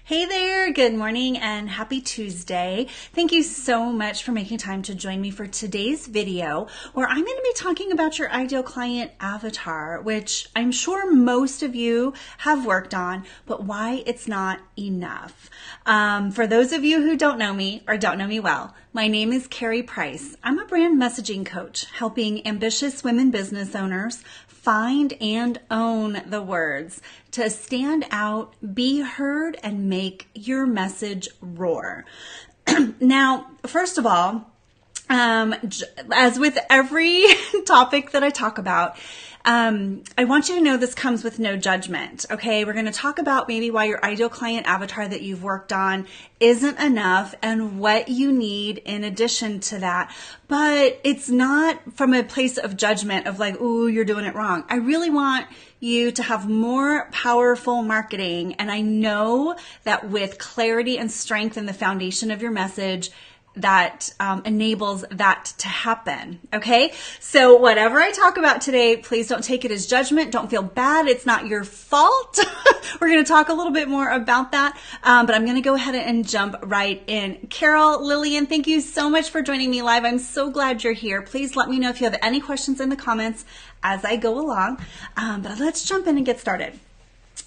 Hey there, good morning and happy Tuesday. Thank you so much for making time to join me for today's video where I'm going to be talking about your ideal client avatar, which I'm sure most of you have worked on, but why it's not enough. For those of you who don't know me or don't know me well, my name is Karie Price. I'm a brand messaging coach helping ambitious women business owners find and own the words to stand out, be heard, and make your message roar. Now, first of all, as with every topic that I talk about, I want you to know this comes with no judgment, okay? We're going to talk about maybe why your ideal client avatar that you've worked on isn't enough and what you need in addition to that. But it's not from a place of judgment of like, ooh, you're doing it wrong. I really want you to have more powerful marketing. And I know that with clarity and strength in the foundation of your message, that enables that to happen. Okay. So whatever I talk about today, please don't take it as judgment. Don't feel bad. It's not your fault. We're going to talk a little bit more about that. But I'm going to go ahead and jump right in. Carol, Lillian, thank you so much for joining me live. I'm so glad you're here. Please let me know if you have any questions in the comments as I go along. But let's jump in and get started.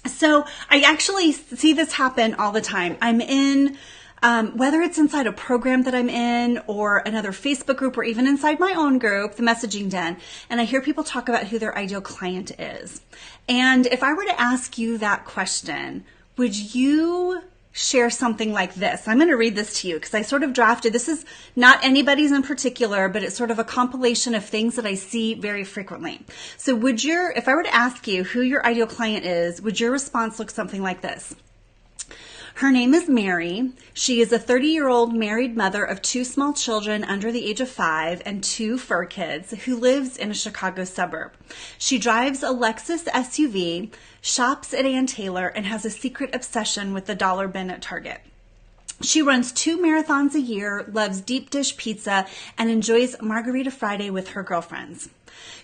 So I actually see this happen all the time. I'm in whether it's inside a program that I'm in or another Facebook group or even inside my own group, the Messaging Den, and I hear people talk about who their ideal client is. And if I were to ask you that question, would you share something like this? I'm going to read this to you because I sort of drafted, this is not anybody's in particular, but it's sort of a compilation of things that I see very frequently. So if I were to ask you who your ideal client is, would your response look something like this? Her name is Mary. She is a 30-year-old married mother of 2 small children under the age of 5 and 2 fur kids who lives in a Chicago suburb. She drives a Lexus SUV, shops at Ann Taylor, and has a secret obsession with the dollar bin at Target. She runs 2 marathons a year, loves deep dish pizza, and enjoys Margarita Friday with her girlfriends.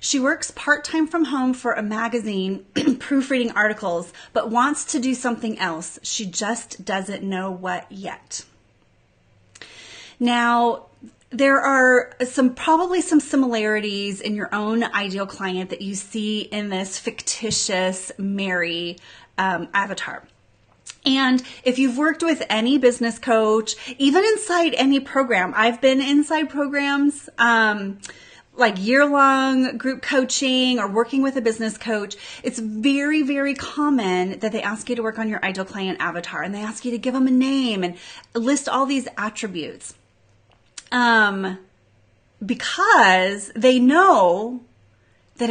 She works part-time from home for a magazine, proofreading articles, but wants to do something else. She just doesn't know what yet. Now, there are probably some similarities in your own ideal client that you see in this fictitious Mary avatar. And if you've worked with any business coach, even inside any program, I've been inside programs, like year-long group coaching or working with a business coach, it's very, very common that they ask you to work on your ideal client avatar and they ask you to give them a name and list all these attributes. Because they know that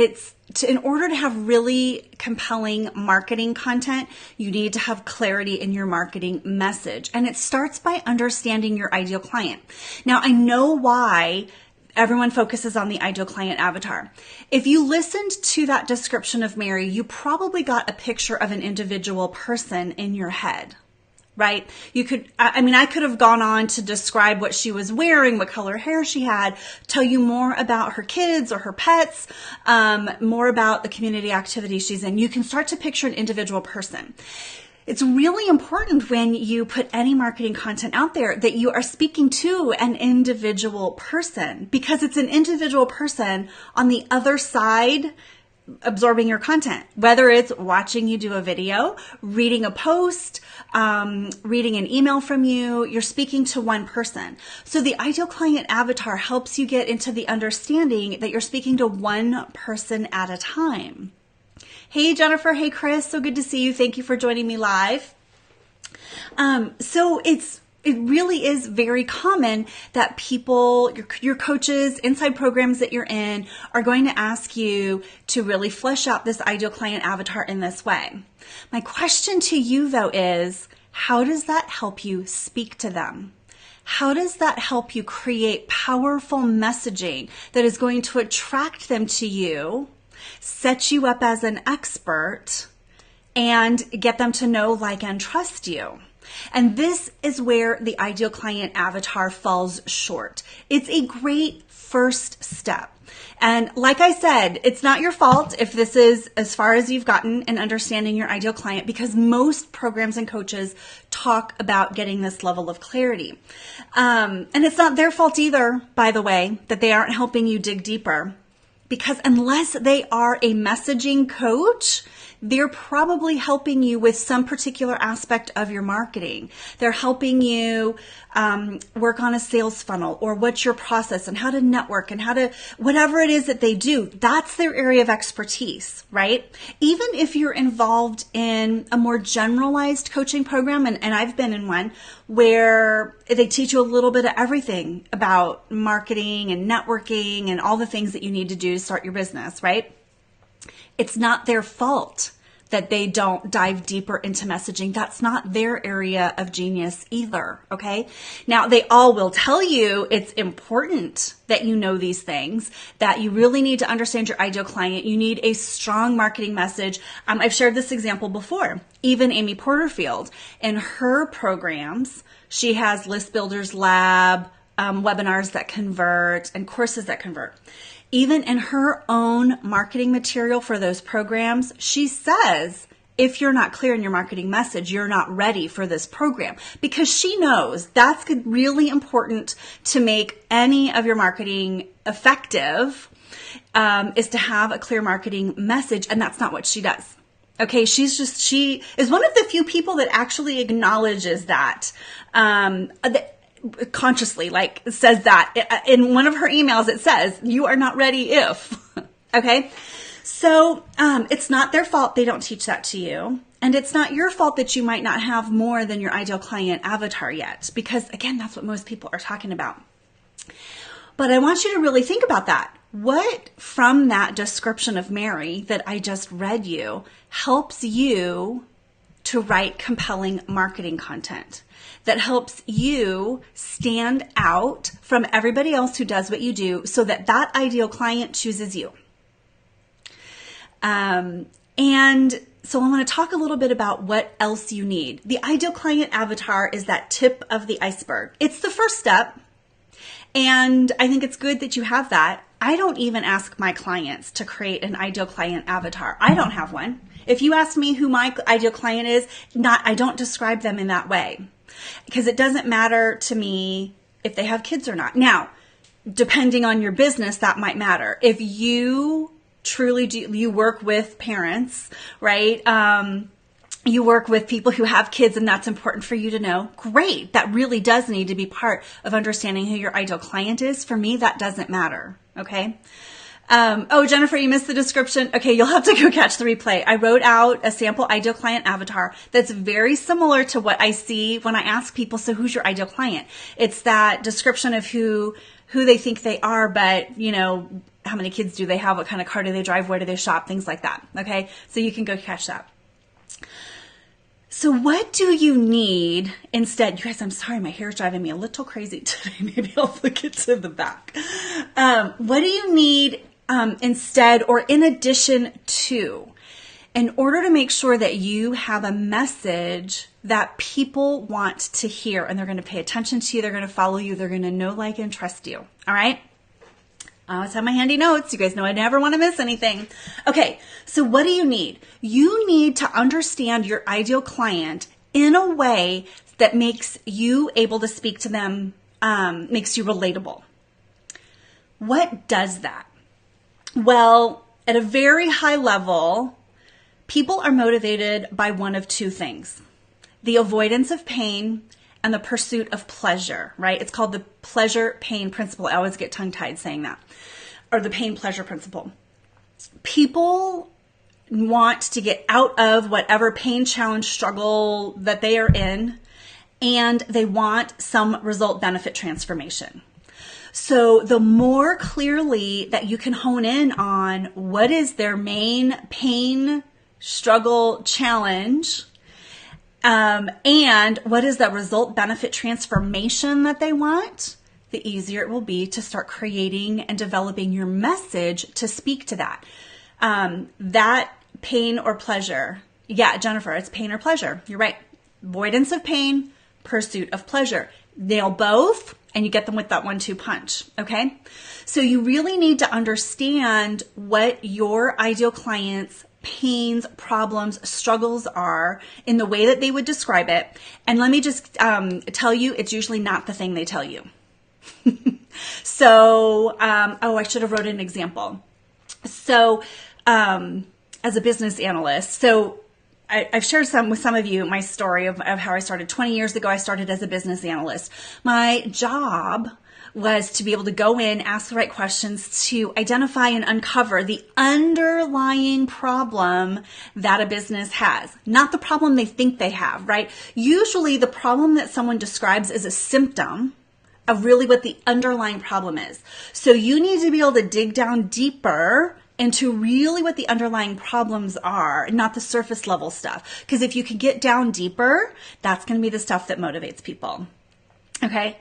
in order to have really compelling marketing content, you need to have clarity in your marketing message. And it starts by understanding your ideal client. Now, I know why everyone focuses on the ideal client avatar. If you listened to that description of Mary, you probably got a picture of an individual person in your head, right? I could have gone on to describe what she was wearing, what color hair she had, tell you more about her kids or her pets, more about the community activities she's in. You can start to picture an individual person. It's really important when you put any marketing content out there that you are speaking to an individual person, because it's an individual person on the other side absorbing your content, whether it's watching you do a video, reading a post, reading an email from you, you're speaking to one person. So the ideal client avatar helps you get into the understanding that you're speaking to one person at a time. Hey, Jennifer. Hey, Chris. So good to see you. Thank you for joining me live. So it really is very common that people, your coaches, inside programs that you're in, are going to ask you to really flesh out this ideal client avatar in this way. My question to you, though, is how does that help you speak to them? How does that help you create powerful messaging that is going to attract them to you, set you up as an expert, and get them to know, like, and trust you? And this is where the ideal client avatar falls short. It's a great first step. And like I said, it's not your fault if this is as far as you've gotten in understanding your ideal client, because most programs and coaches talk about getting this level of clarity. And it's not their fault either, by the way, that they aren't helping you dig deeper. Because unless they are a messaging coach, they're probably helping you with some particular aspect of your marketing. They're helping you work on a sales funnel, or what's your process and how to network and how to, whatever it is that they do, that's their area of expertise, right? Even if you're involved in a more generalized coaching program, and I've been in one where they teach you a little bit of everything about marketing and networking and all the things that you need to do to start your business, right? It's not their fault that they don't dive deeper into messaging. That's not their area of genius either, okay? Now, they all will tell you it's important that you know these things, that you really need to understand your ideal client. You need a strong marketing message. I've shared this example before. Even Amy Porterfield, in her programs, she has List Builders Lab, webinars that convert, and courses that convert. Even in her own marketing material for those programs, she says, if you're not clear in your marketing message, you're not ready for this program, because she knows that's really important to make any of your marketing effective, is to have a clear marketing message. And that's not what she does. Okay. She is one of the few people that actually acknowledges that, consciously, like, says that in one of her emails. It says, you are not ready if, okay. So, it's not their fault they don't teach that to you. And it's not your fault that you might not have more than your ideal client avatar yet, because again, that's what most people are talking about. But I want you to really think about that. What from that description of Mary that I just read you helps you to write compelling marketing content that helps you stand out from everybody else who does what you do, so that that ideal client chooses you? And so I want to talk a little bit about what else you need. The ideal client avatar is that tip of the iceberg. It's the first step. And I think it's good that you have that. I don't even ask my clients to create an ideal client avatar. I don't have one. If you ask me who my ideal client is, I don't describe them in that way, because it doesn't matter to me if they have kids or not. Now, depending on your business, that might matter. If you truly do, you work with parents, right? You work with people who have kids, and that's important for you to know. Great. That really does need to be part of understanding who your ideal client is. For me, that doesn't matter. Okay. Oh, Jennifer, you missed the description. Okay, you'll have to go catch the replay. I wrote out a sample ideal client avatar that's very similar to what I see when I ask people, so who's your ideal client? It's that description of who they think they are, but, you know, how many kids do they have? What kind of car do they drive? Where do they shop? Things like that. Okay, so you can go catch that. So what do you need instead? You guys, I'm sorry, my hair is driving me a little crazy today. Maybe I'll flick it to the back. What do you need instead, or in addition to, in order to make sure that you have a message that people want to hear, and they're going to pay attention to you, they're going to follow you, they're going to know, like, and trust you? All right. I always have my handy notes. You guys know I never want to miss anything. Okay, so what do you need? You need to understand your ideal client in a way that makes you able to speak to them, makes you relatable. What does that? Well, at a very high level, people are motivated by one of two things: the avoidance of pain and the pursuit of pleasure, right? It's called the pleasure-pain principle. I always get tongue-tied saying that. Or the pain-pleasure principle. People want to get out of whatever pain, challenge, struggle that they are in, and they want some result-benefit transformation. So the more clearly that you can hone in on what is their main pain, struggle, challenge, and what is the result benefit transformation that they want, the easier it will be to start creating and developing your message to speak to that. That pain or pleasure. Yeah, Jennifer, it's pain or pleasure. You're right. Avoidance of pain, pursuit of pleasure. Nail both, and you get them with that 1-2 punch. Okay. So you really need to understand what your ideal client's pains, problems, struggles are in the way that they would describe it. And let me just tell you, it's usually not the thing they tell you. So, I should have wrote an example. So, as a business analyst, so I've shared with some of you my story of how I started 20 years ago. I started as a business analyst. My job was to be able to go in, ask the right questions to identify and uncover the underlying problem that a business has, not the problem they think they have, right? Usually the problem that someone describes is a symptom of really what the underlying problem is. So you need to be able to dig down deeper into really what the underlying problems are, not the surface level stuff. Because if you can get down deeper, that's going to be the stuff that motivates people. Okay.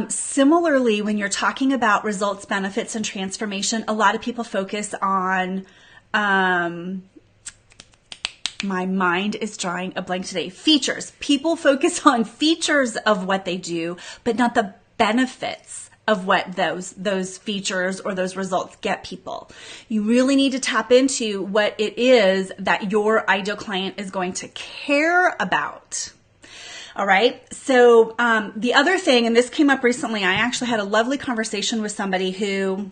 Similarly, when you're talking about results, benefits, and transformation, a lot of people focus on, my mind is drawing a blank today, features. People focus on features of what they do, but not the benefits of what those features or those results get people. You really need to tap into what it is that your ideal client is going to care about. All right. So the other thing, and this came up recently, I actually had a lovely conversation with somebody who,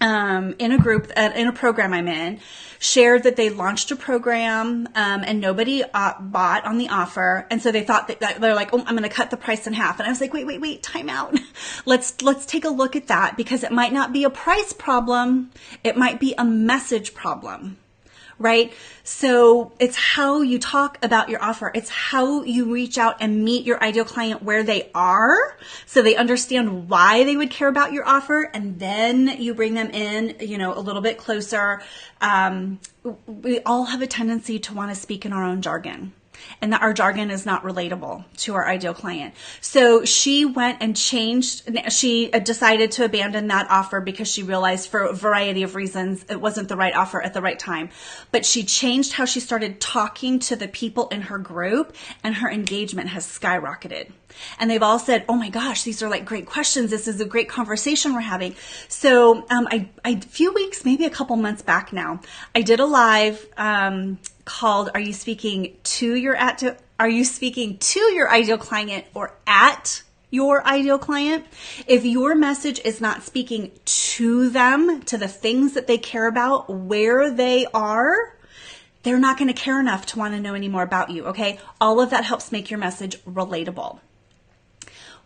in a group, in a program I'm in, shared that they launched a program and nobody bought on the offer. And so they thought that they're like, oh, I'm going to cut the price in half. And I was like, wait, time out. Let's take a look at that, because it might not be a price problem. It might be a message problem. Right? So it's how you talk about your offer. It's how you reach out and meet your ideal client where they are, so they understand why they would care about your offer. And then you bring them in, a little bit closer. We all have a tendency to want to speak in our own jargon, and that our jargon is not relatable to our ideal client. So she went and she decided to abandon that offer because she realized, for a variety of reasons, it wasn't the right offer at the right time. But she changed how she started talking to the people in her group, and her engagement has skyrocketed. And they've all said, oh my gosh, these are like great questions. This is a great conversation we're having. So a few weeks, maybe a couple months back now, I did a live called Are You Speaking to Your Ideal Client or at your ideal client? If your message is not speaking to them, to the things that they care about, where they are, they're not going to care enough to want to know any more about you. Okay. All of that helps make your message relatable.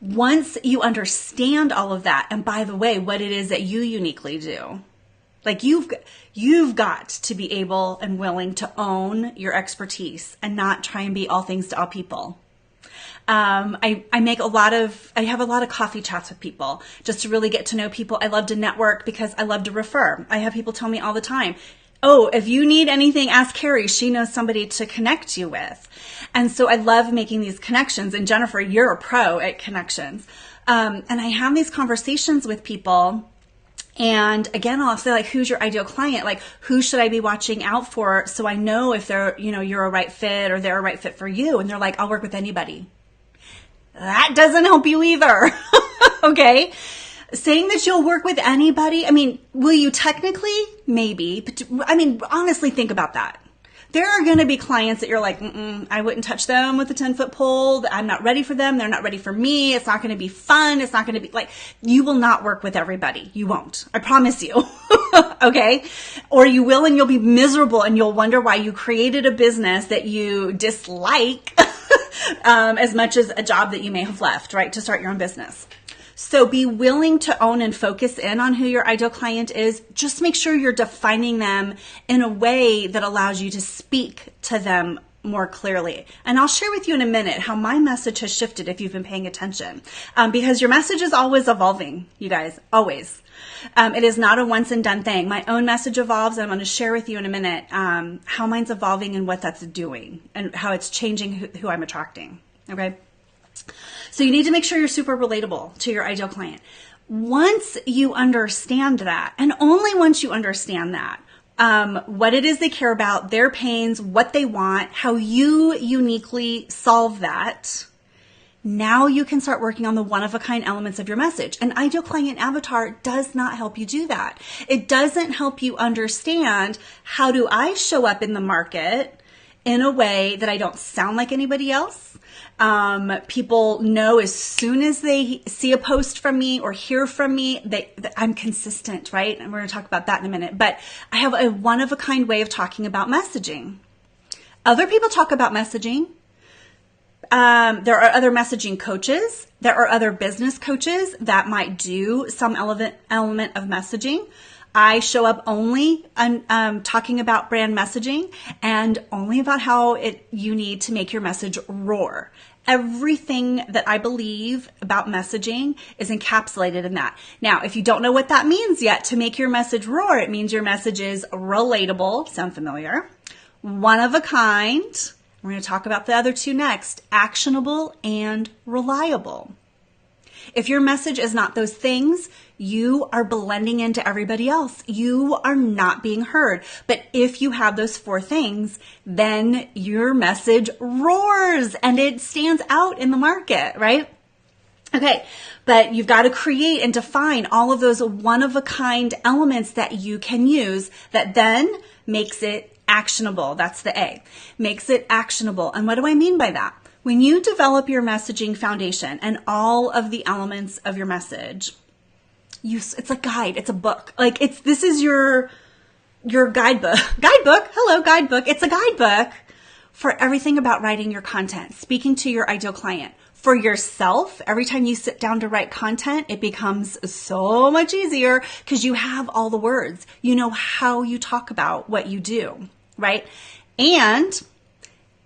Once you understand all of that, and by the way, what it is that you uniquely do, like you've got to be able and willing to own your expertise and not try and be all things to all people. I have a lot of coffee chats with people just to really get to know people. I love to network because I love to refer. I have people tell me all the time, oh, if you need anything, ask Karie. She knows somebody to connect you with. And so I love making these connections. And Jennifer, you're a pro at connections. And I have these conversations with people. And again, I'll say, like, who's your ideal client? Like, who should I be watching out for, so I know if they're, you're a right fit or they're a right fit for you? And they're like, I'll work with anybody. That doesn't help you either. Okay. Saying that you'll work with anybody. I mean, will you technically? Maybe. But honestly, think about that. There are going to be clients that you're like, I wouldn't touch them with a 10-foot pole. I'm not ready for them. They're not ready for me. It's not going to be fun. It's not going to be like, you will not work with everybody. You won't. I promise you. Okay. Or you will, and you'll be miserable, and you'll wonder why you created a business that you dislike as much as a job that you may have left, right, to start your own business. So be willing to own and focus in on who your ideal client is. Just make sure you're defining them in a way that allows you to speak to them more clearly. And I'll share with you in a minute how my message has shifted if you've been paying attention, because your message is always evolving, you guys, always. It is not a once and done thing. My own message evolves, and I'm going to share with you in a minute how mine's evolving and what that's doing and how it's changing who I'm attracting. Okay. So you need to make sure you're super relatable to your ideal client. Once you understand that, and only once you understand that, what it is they care about, their pains, what they want, how you uniquely solve that, Now you can start working on the one-of-a-kind elements of your message. An ideal client avatar does not help you do that. It doesn't help you understand, how do I show up in the market in a way that I don't sound like anybody else? People know as soon as they see a post from me or hear from me that I'm consistent, right? And we're going to talk about that in a minute. But I have a one-of-a-kind way of talking about messaging. Other people talk about messaging. There are other messaging coaches. There are other business coaches that might do some element of messaging. I show up only on talking about brand messaging and only about how you need to make your message roar. Everything that I believe about messaging is encapsulated in that. Now, if you don't know what that means yet, to make your message roar, it means your message is relatable. Sound familiar? One of a kind. We're going to talk about the other two next. Actionable and reliable. If your message is not those things, you are blending into everybody else. You are not being heard. But if you have those four things, then your message roars and it stands out in the market, right? Okay, but you've got to create and define all of those one-of-a-kind elements that you can use that then makes it actionable. That's the A. Makes it actionable. And what do I mean by that? When you develop your messaging foundation and all of the elements of your message, it's a guide, it's a book. Like this is your guidebook. Guidebook. It's a guidebook for everything about writing your content, speaking to your ideal client. For yourself, every time you sit down to write content, it becomes so much easier because you have all the words. You know how you talk about what you do, right? And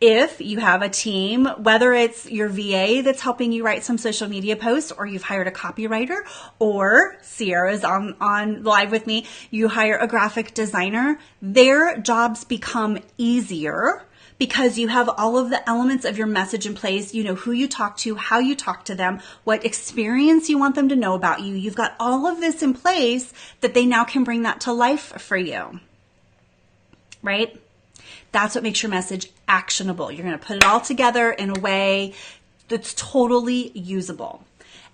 if you have a team, whether it's your VA that's helping you write some social media posts, or you've hired a copywriter, or Sierra's on live with me, you hire a graphic designer, their jobs become easier because you have all of the elements of your message in place. You know who you talk to, how you talk to them, what experience you want them to know about you. You've got all of this in place that they now can bring that to life for you, right? That's what makes your message actionable. You're going to put it all together in a way that's totally usable.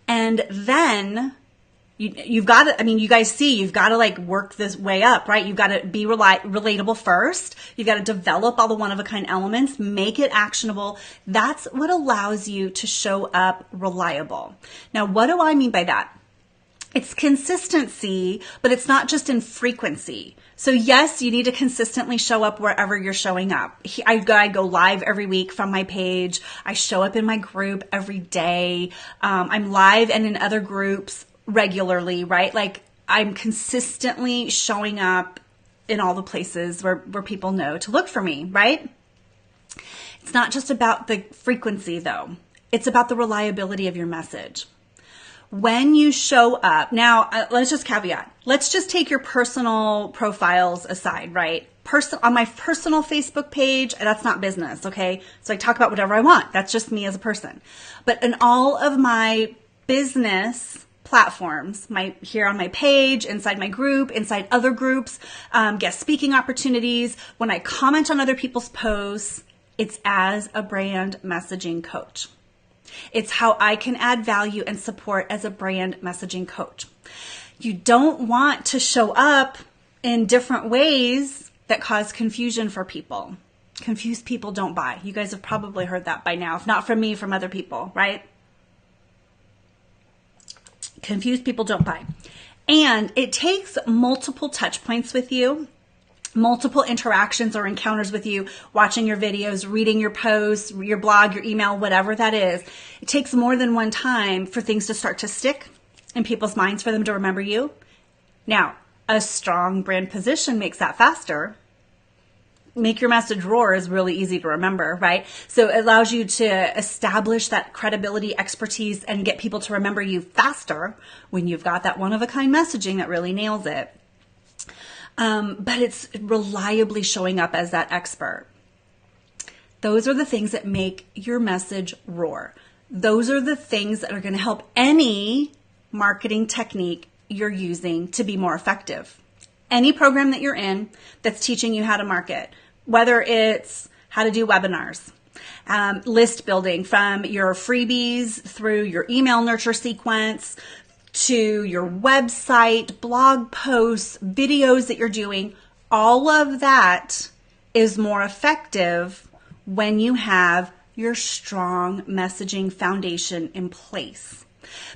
And then you've got to, you guys see, you've got to like work this way up, right? You've got to be relatable first. You've got to develop all the one-of-a-kind elements, make it actionable. That's what allows you to show up reliable. Now, what do I mean by that? It's consistency, but it's not just in frequency. So yes, you need to consistently show up wherever you're showing up. I go live every week from my page. I show up in my group every day. I'm live and in other groups regularly, right? Like I'm consistently showing up in all the places where people know to look for me, right? It's not just about the frequency though. It's about the reliability of your message. When you show up, now let's just caveat. Let's just take your personal profiles aside, right? On my personal Facebook page, that's not business, okay? So I talk about whatever I want. That's just me as a person. But in all of my business platforms, here on my page, inside my group, inside other groups, guest speaking opportunities, when I comment on other people's posts, it's as a brand messaging coach. It's how I can add value and support as a brand messaging coach. You don't want to show up in different ways that cause confusion for people. Confused people don't buy. You guys have probably heard that by now. If not from me, from other people, right? Confused people don't buy. And it takes multiple touch points with you, multiple interactions or encounters with you, watching your videos, reading your posts, your blog, your email, whatever that is. It takes more than one time for things to start to stick in people's minds, for them to remember you. Now, a strong brand position makes that faster. Make your message roar is really easy to remember, right? So it allows you to establish that credibility, expertise, and get people to remember you faster when you've got that one-of-a-kind messaging that really nails it. But it's reliably showing up as that expert. Those are the things that make your message roar. Those are the things that are going to help any marketing technique you're using to be more effective. Any program that you're in that's teaching you how to market, whether it's how to do webinars, list building, from your freebies through your email nurture sequence to your website, blog posts, videos that you're doing. All of that is more effective when you have your strong messaging foundation in place.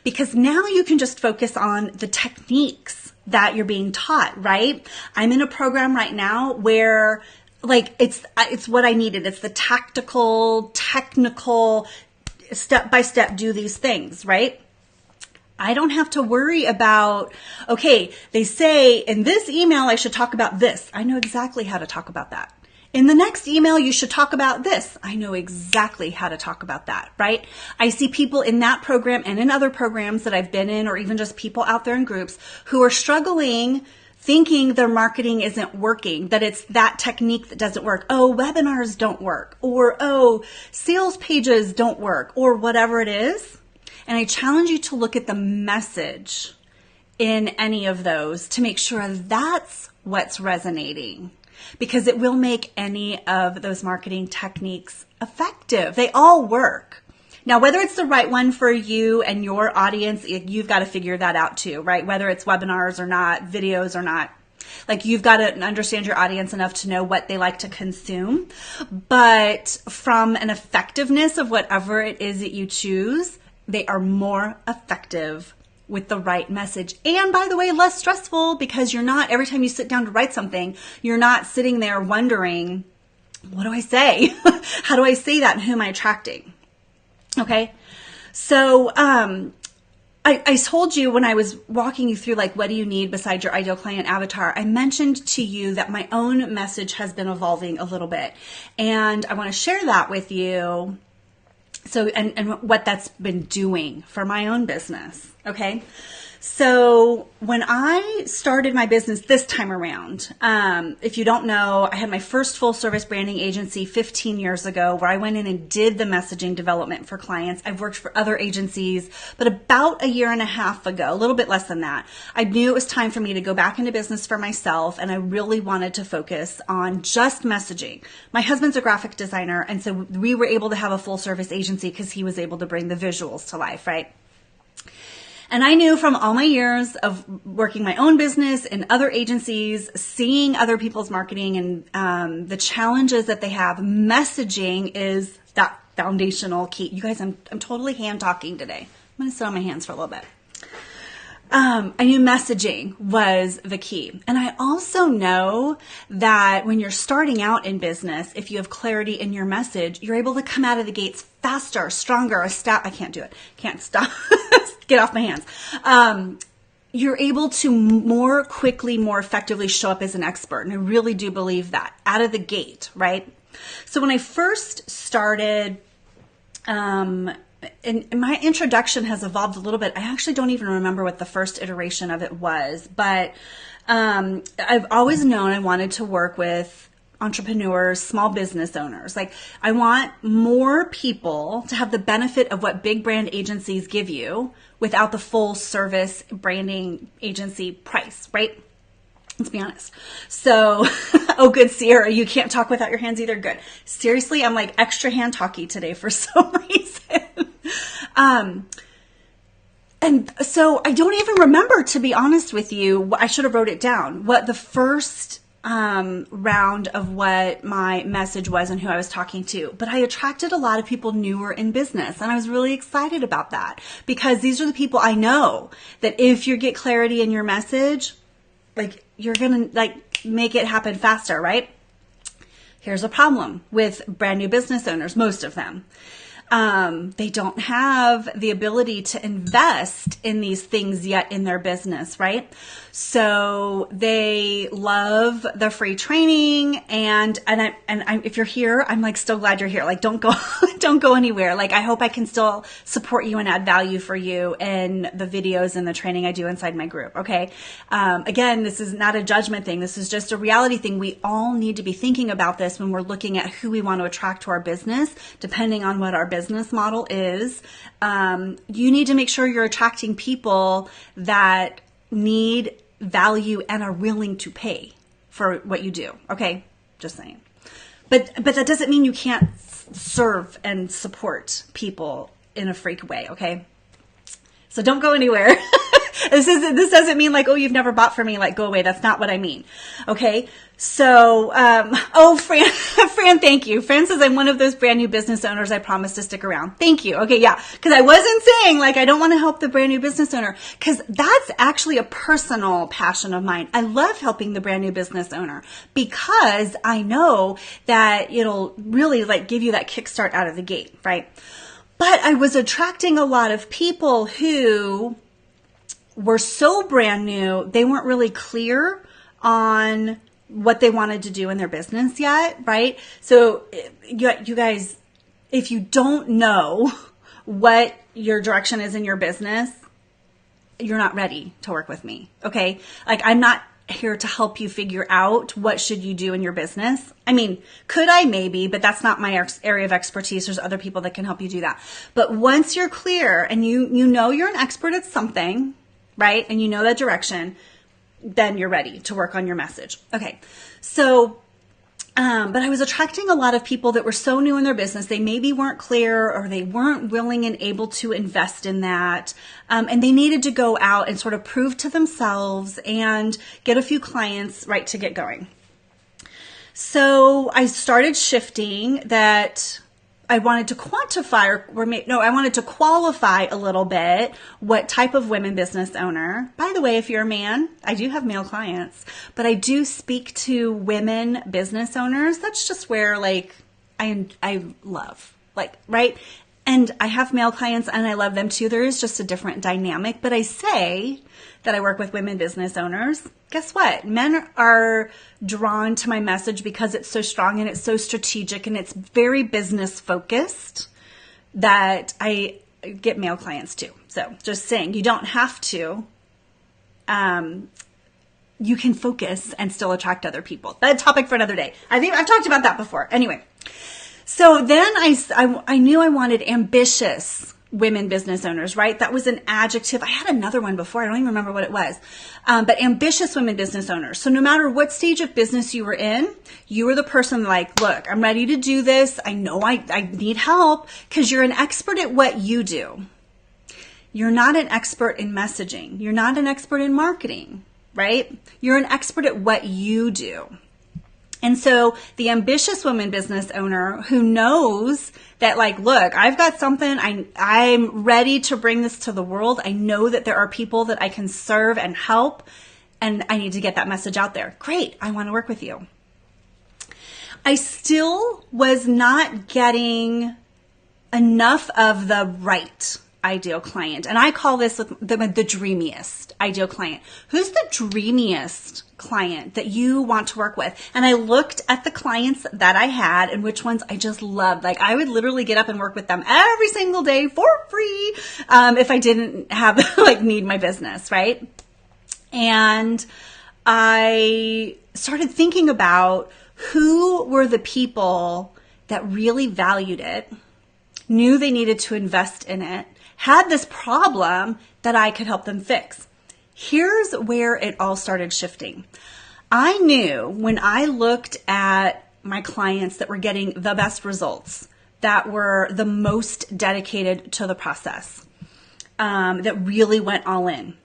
Because now you can just focus on the techniques that you're being taught, right? I'm in a program right now where it's what I needed. It's the tactical, technical, step-by-step do these things, right? I don't have to worry about, okay, they say in this email I should talk about this. I know exactly how to talk about that. In the next email, you should talk about this. I know exactly how to talk about that, right? I see people in that program and in other programs that I've been in, or even just people out there in groups who are struggling, thinking their marketing isn't working, that it's that technique that doesn't work. Oh, webinars don't work, or oh, sales pages don't work, or whatever it is. And I challenge you to look at the message in any of those to make sure that's what's resonating, because it will make any of those marketing techniques effective. They all work. Now, whether it's the right one for you and your audience, you've got to figure that out too, right? Whether it's webinars or not, videos or not. You've got to understand your audience enough to know what they like to consume. But from an effectiveness of whatever it is that you choose, they are more effective with the right message. And by the way, less stressful, because you're not, every time you sit down to write something, you're not sitting there wondering, what do I say? How do I say that? And who am I attracting? Okay. So, I told you when I was walking you through, what do you need besides your ideal client avatar? I mentioned to you that my own message has been evolving a little bit, and I want to share that with you. So, and what that's been doing for my own business. Okay. So when I started my business this time around, if you don't know, I had my first full service branding agency 15 years ago, where I went in and did the messaging development for clients. I've worked for other agencies, but about a year and a half ago, a little bit less than that, I knew it was time for me to go back into business for myself. And I really wanted to focus on just messaging. My husband's a graphic designer, and so we were able to have a full service agency because he was able to bring the visuals to life, right? And I knew from all my years of working my own business and other agencies, seeing other people's marketing and the challenges that they have, messaging is that foundational key. You guys, I'm totally hand talking today. I'm going to sit on my hands for a little bit. I knew messaging was the key. And I also know that when you're starting out in business, if you have clarity in your message, you're able to come out of the gates faster, stronger, I can't do it. Can't stop. Get off my hands. You're able to more quickly, more effectively show up as an expert. And I really do believe that out of the gate, right? So when I first started, and my introduction has evolved a little bit. I actually don't even remember what the first iteration of it was, but I've always known I wanted to work with entrepreneurs, small business owners. I want more people to have the benefit of what big brand agencies give you without the full service branding agency price, right? Let's be honest. So, oh, good, Sierra, you can't talk without your hands either. Good. Seriously, I'm extra hand talky today for some reason. And so I don't even remember, to be honest with you. I should have wrote it down, what the first round of what my message was and who I was talking to. But I attracted a lot of people newer in business, and I was really excited about that, because these are the people I know that if you get clarity in your message, you're going to make it happen faster, right? Here's a problem with brand new business owners, most of them. They don't have the ability to invest in these things yet in their business, right? So they love the free training, and if you're here, I'm still glad you're here. Don't go anywhere. I hope I can still support you and add value for you in the videos and the training I do inside my group. Okay. Again, this is not a judgment thing. This is just a reality thing. We all need to be thinking about this when we're looking at who we want to attract to our business, depending on what our business model is. You need to make sure you're attracting people that need value and are willing to pay for what you do. Okay. Just saying. But that doesn't mean you can't serve and support people in a freak way, okay? So don't go anywhere. This doesn't mean like, oh, you've never bought from me, like go away. That's not what I mean. Okay. So, Fran, thank you. Fran says I'm one of those brand new business owners. I promise to stick around. Thank you. Okay. Yeah. Cause I wasn't saying like, I don't want to help the brand new business owner, cause that's actually a personal passion of mine. I love helping the brand new business owner because I know that it'll really like give you that kickstart out of the gate. Right. But I was attracting a lot of people who were so brand new, they weren't really clear on what they wanted to do in their business yet, right? So you guys, if you don't know what your direction is in your business, you're not ready to work with me, okay? Like I'm not here to help you figure out what should you do in your business. I mean, could I? Maybe, but that's not my area of expertise. There's other people that can help you do that. But once you're clear and you know you're an expert at something, right? And you know that direction, then you're ready to work on your message. Okay. So, but I was attracting a lot of people that were so new in their business. They maybe weren't clear or they weren't willing and able to invest in that. And they needed to go out and sort of prove to themselves and get a few clients, right, to get going. So I started shifting that I wanted to quantify I wanted to qualify a little bit what type of women business owner. By the way, if you're a man, I do have male clients, but I do speak to women business owners. That's just where like I love, like, right? And I have male clients and I love them too. There is just a different dynamic, but I say that I work with women business owners. Guess what? Men are drawn to my message because it's so strong and it's so strategic and it's very business focused that I get male clients too. So just saying, you don't have to. You can focus and still attract other people. That's a topic for another day. I think I've talked about that before. Anyway, so then I knew I wanted ambitious women business owners, right? That was an adjective. I had another one before. I don't even remember what it was. But ambitious women business owners. So no matter what stage of business you were in, you were the person like, look, I'm ready to do this. I know I need help because you're an expert at what you do. You're not an expert in messaging. You're not an expert in marketing, right? You're an expert at what you do. And so the ambitious woman business owner who knows that like, look, I've got something, I'm ready to bring this to the world. I know that there are people that I can serve and help, and I need to get that message out there. Great. I want to work with you. I still was not getting enough of the right ideal client. And I call this the dreamiest ideal client. Who's the dreamiest client that you want to work with? And I looked at the clients that I had and which ones I just loved. Like I would literally get up and work with them every single day for free if I didn't have like need my business, right? And I started thinking about who were the people that really valued it, knew they needed to invest in it, had this problem that I could help them fix. Here's where it all started shifting. I knew when I looked at my clients that were getting the best results, that were the most dedicated to the process, that really went all in.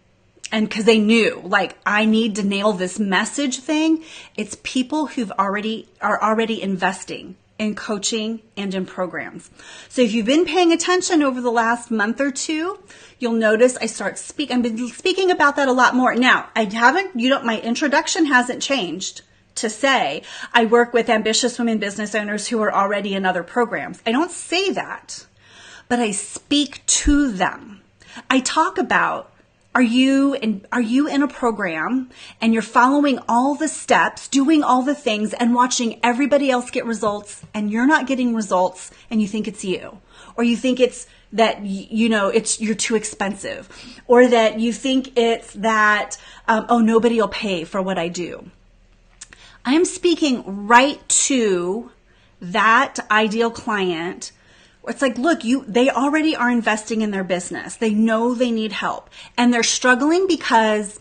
And because they knew, like, I need to nail this message thing. It's people who are already investing in coaching and in programs. So if you've been paying attention over the last month or two, you'll notice I've been speaking about that a lot more. Now, my introduction hasn't changed to say I work with ambitious women business owners who are already in other programs. I don't say that, but I speak to them. I talk about, are you in a program and you're following all the steps, doing all the things and watching everybody else get results and you're not getting results and you think it's you, or you think it's that, you're too expensive, or that you think it's that, nobody will pay for what I do. I am speaking right to that ideal client. It's like, look, they already are investing in their business. They know they need help and they're struggling because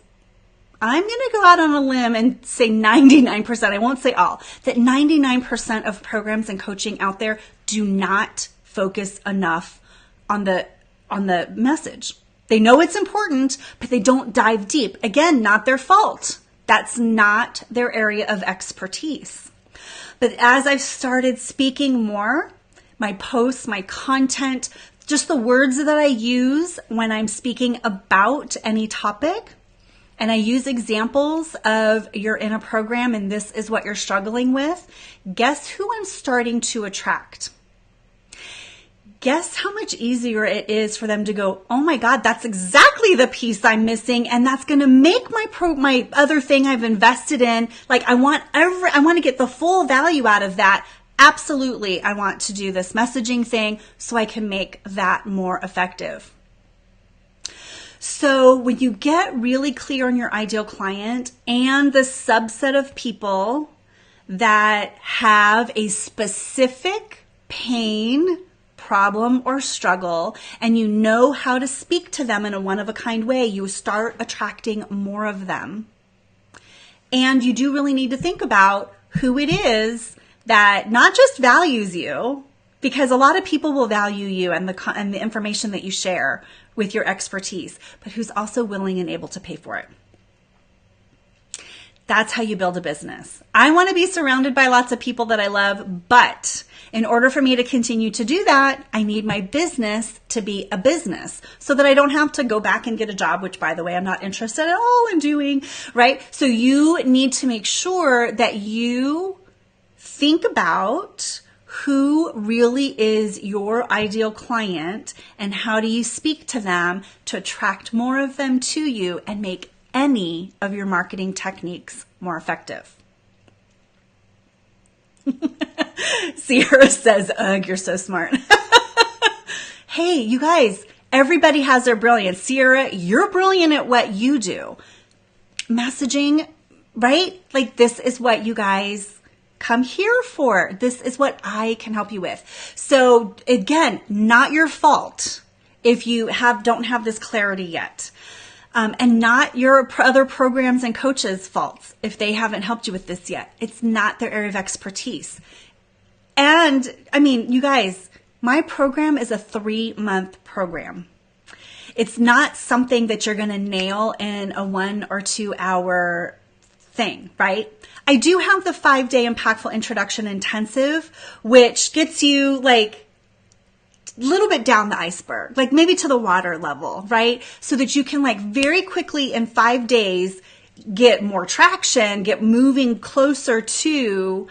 I'm going to go out on a limb and say 99%, I won't say all, that 99% of programs and coaching out there do not focus enough on the message. They know it's important, but they don't dive deep. Again, not their fault. That's not their area of expertise. But as I've started speaking more, my posts, my content, just the words that I use when I'm speaking about any topic, and I use examples of you're in a program and this is what you're struggling with, guess who I'm starting to attract? Guess how much easier it is for them to go, oh my God, that's exactly the piece I'm missing. And that's going to make my other thing I've invested in. Like I want to get the full value out of that. Absolutely. I want to do this messaging thing so I can make that more effective. So when you get really clear on your ideal client and the subset of people that have a specific pain, problem, or struggle, and you know how to speak to them in a one-of-a-kind way, you start attracting more of them. And you do really need to think about who it is that not just values you, because a lot of people will value you and the information that you share with your expertise, but who's also willing and able to pay for it. That's how you build a business. I want to be surrounded by lots of people that I love, but in order for me to continue to do that, I need my business to be a business so that I don't have to go back and get a job, which by the way, I'm not interested at all in doing, right? So you need to make sure that you think about who really is your ideal client and how do you speak to them to attract more of them to you and make any of your marketing techniques more effective. Sierra says, ugh, you're so smart. Hey, you guys, everybody has their brilliance. Sierra, you're brilliant at what you do. Messaging, right? Like this is what you guys come here for. This is what I can help you with. So again, not your fault if you don't have this clarity yet. And not your other programs and coaches' faults if they haven't helped you with this yet. It's not their area of expertise. And I mean, you guys, my program is a 3-month program. It's not something that you're going to nail in a 1 or 2 hour thing, right? I do have the 5-day impactful introduction intensive, which gets you like a little bit down the iceberg, like maybe to the water level, right? So that you can like very quickly in 5 days get more traction, get moving closer to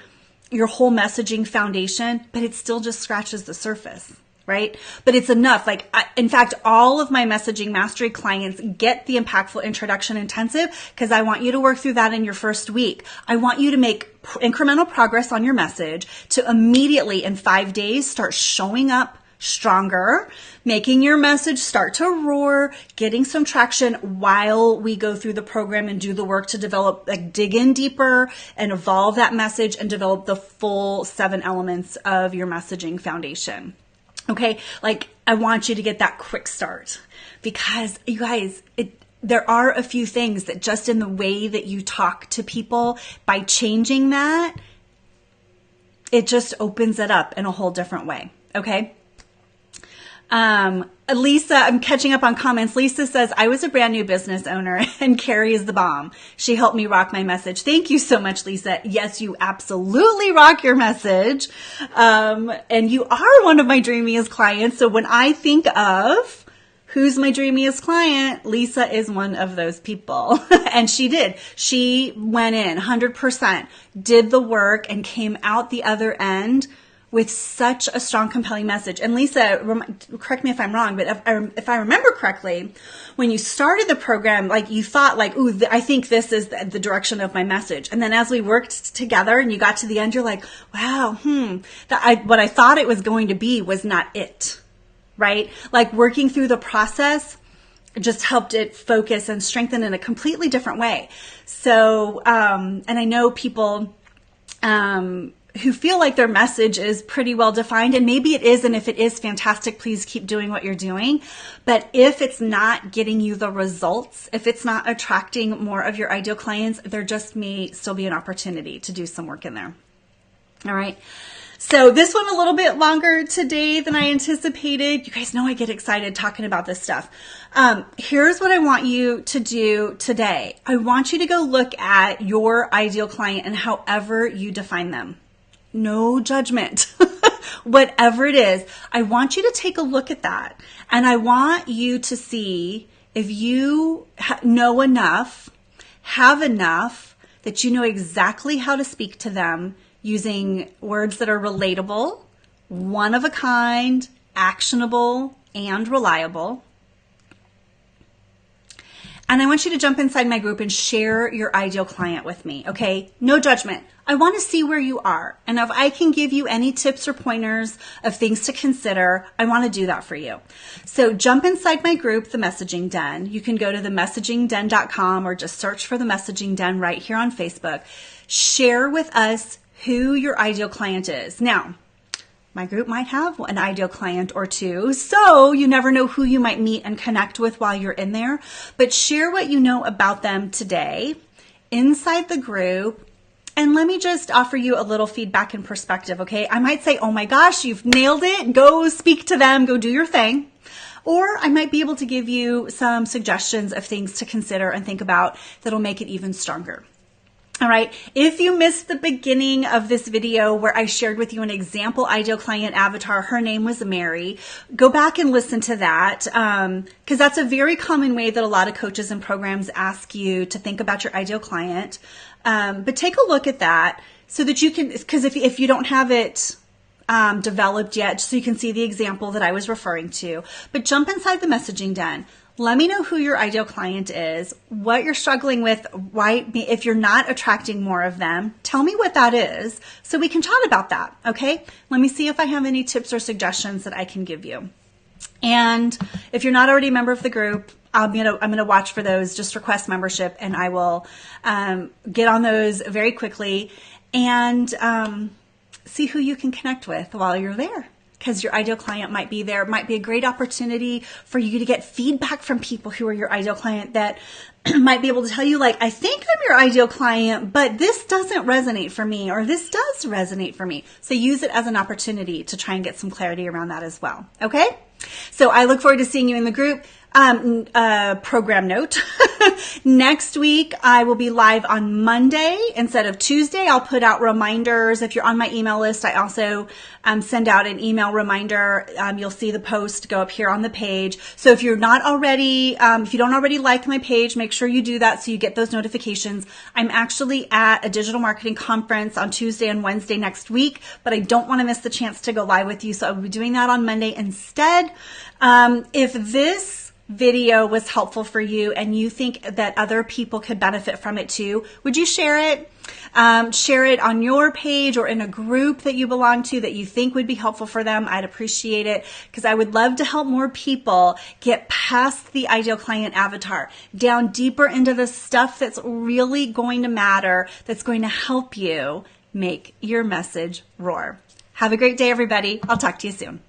your whole messaging foundation, but it still just scratches the surface, right? But it's enough. Like, in fact, all of my messaging mastery clients get the impactful introduction intensive because I want you to work through that in your first week. I want you to make incremental progress on your message to immediately in 5 days start showing up stronger, making your message start to roar, getting some traction while we go through the program and do the work to develop, like dig in deeper and evolve that message and develop the full 7 elements of your messaging foundation. Okay. Like I want you to get that quick start because you guys, there are a few things that just in the way that you talk to people, by changing that, it just opens it up in a whole different way. Okay. Lisa, I'm catching up on comments. Lisa says, I was a brand new business owner and Karie is the bomb. She helped me rock my message. Thank you so much, Lisa. Yes, you absolutely rock your message. And you are one of my dreamiest clients. So when I think of who's my dreamiest client, Lisa is one of those people. And she did. She went in 100%, did the work and came out the other end with such a strong, compelling message. And Lisa, correct me if I'm wrong, but if I remember correctly, when you started the program, like you thought like, ooh, I think this is the direction of my message. And then as we worked together and you got to the end, you're like, wow, what I thought it was going to be was not it, right? Like working through the process just helped it focus and strengthen in a completely different way. So, and I know people, who feel like their message is pretty well defined, and maybe it is, and if it is, fantastic, please keep doing what you're doing. But if it's not getting you the results, if it's not attracting more of your ideal clients, there just may still be an opportunity to do some work in there. All right. So this one a little bit longer today than I anticipated. You guys know I get excited talking about this stuff. Here's what I want you to do today. I want you to go look at your ideal client and however you define them. No judgment. Whatever it is, I want you to take a look at that. And I want you to see if you know enough, have enough, that you know exactly how to speak to them using words that are relatable, one of a kind, actionable, and reliable. And I want you to jump inside my group and share your ideal client with me, okay? No judgment. I want to see where you are. And if I can give you any tips or pointers of things to consider, I want to do that for you. So jump inside my group, The Messaging Den. You can go to themessagingden.com or just search for The Messaging Den right here on Facebook. Share with us who your ideal client is. Now, my group might have an ideal client or two, so you never know who you might meet and connect with while you're in there. But share what you know about them today inside the group, and let me just offer you a little feedback and perspective, okay? I might say, oh my gosh, you've nailed it. Go speak to them. Go do your thing. Or I might be able to give you some suggestions of things to consider and think about that'll make it even stronger. All right. If you missed the beginning of this video where I shared with you an example ideal client avatar, her name was Mary, go back and listen to that, because that's a very common way that a lot of coaches and programs ask you to think about your ideal client. But take a look at that so that you can, because if you don't have it developed yet, so you can see the example that I was referring to, but jump inside the Messaging Den. Let me know who your ideal client is, what you're struggling with, why, if you're not attracting more of them, tell me what that is so we can chat about that, okay? Let me see if I have any tips or suggestions that I can give you. And if you're not already a member of the group, I'm gonna watch for those. Just request membership and I will get on those very quickly and see who you can connect with while you're there. Because your ideal client might be there. It might be a great opportunity for you to get feedback from people who are your ideal client that might be able to tell you, like, I think I'm your ideal client, but this doesn't resonate for me, or this does resonate for me. So use it as an opportunity to try and get some clarity around that as well. Okay? So I look forward to seeing you in the group. Program note. Next week, I will be live on Monday instead of Tuesday. I'll put out reminders. If you're on my email list, I also send out an email reminder. You'll see the post go up here on the page. So if you're not already, if you don't already like my page, make sure you do that so you get those notifications. I'm actually at a digital marketing conference on Tuesday and Wednesday next week, but I don't want to miss the chance to go live with you. So I'll be doing that on Monday instead. If this video was helpful for you and you think that other people could benefit from it too, would you share it? Share it on your page or in a group that you belong to that you think would be helpful for them. I'd appreciate it because I would love to help more people get past the ideal client avatar, down deeper into the stuff that's really going to matter, that's going to help you make your message roar. Have a great day, everybody. I'll talk to you soon.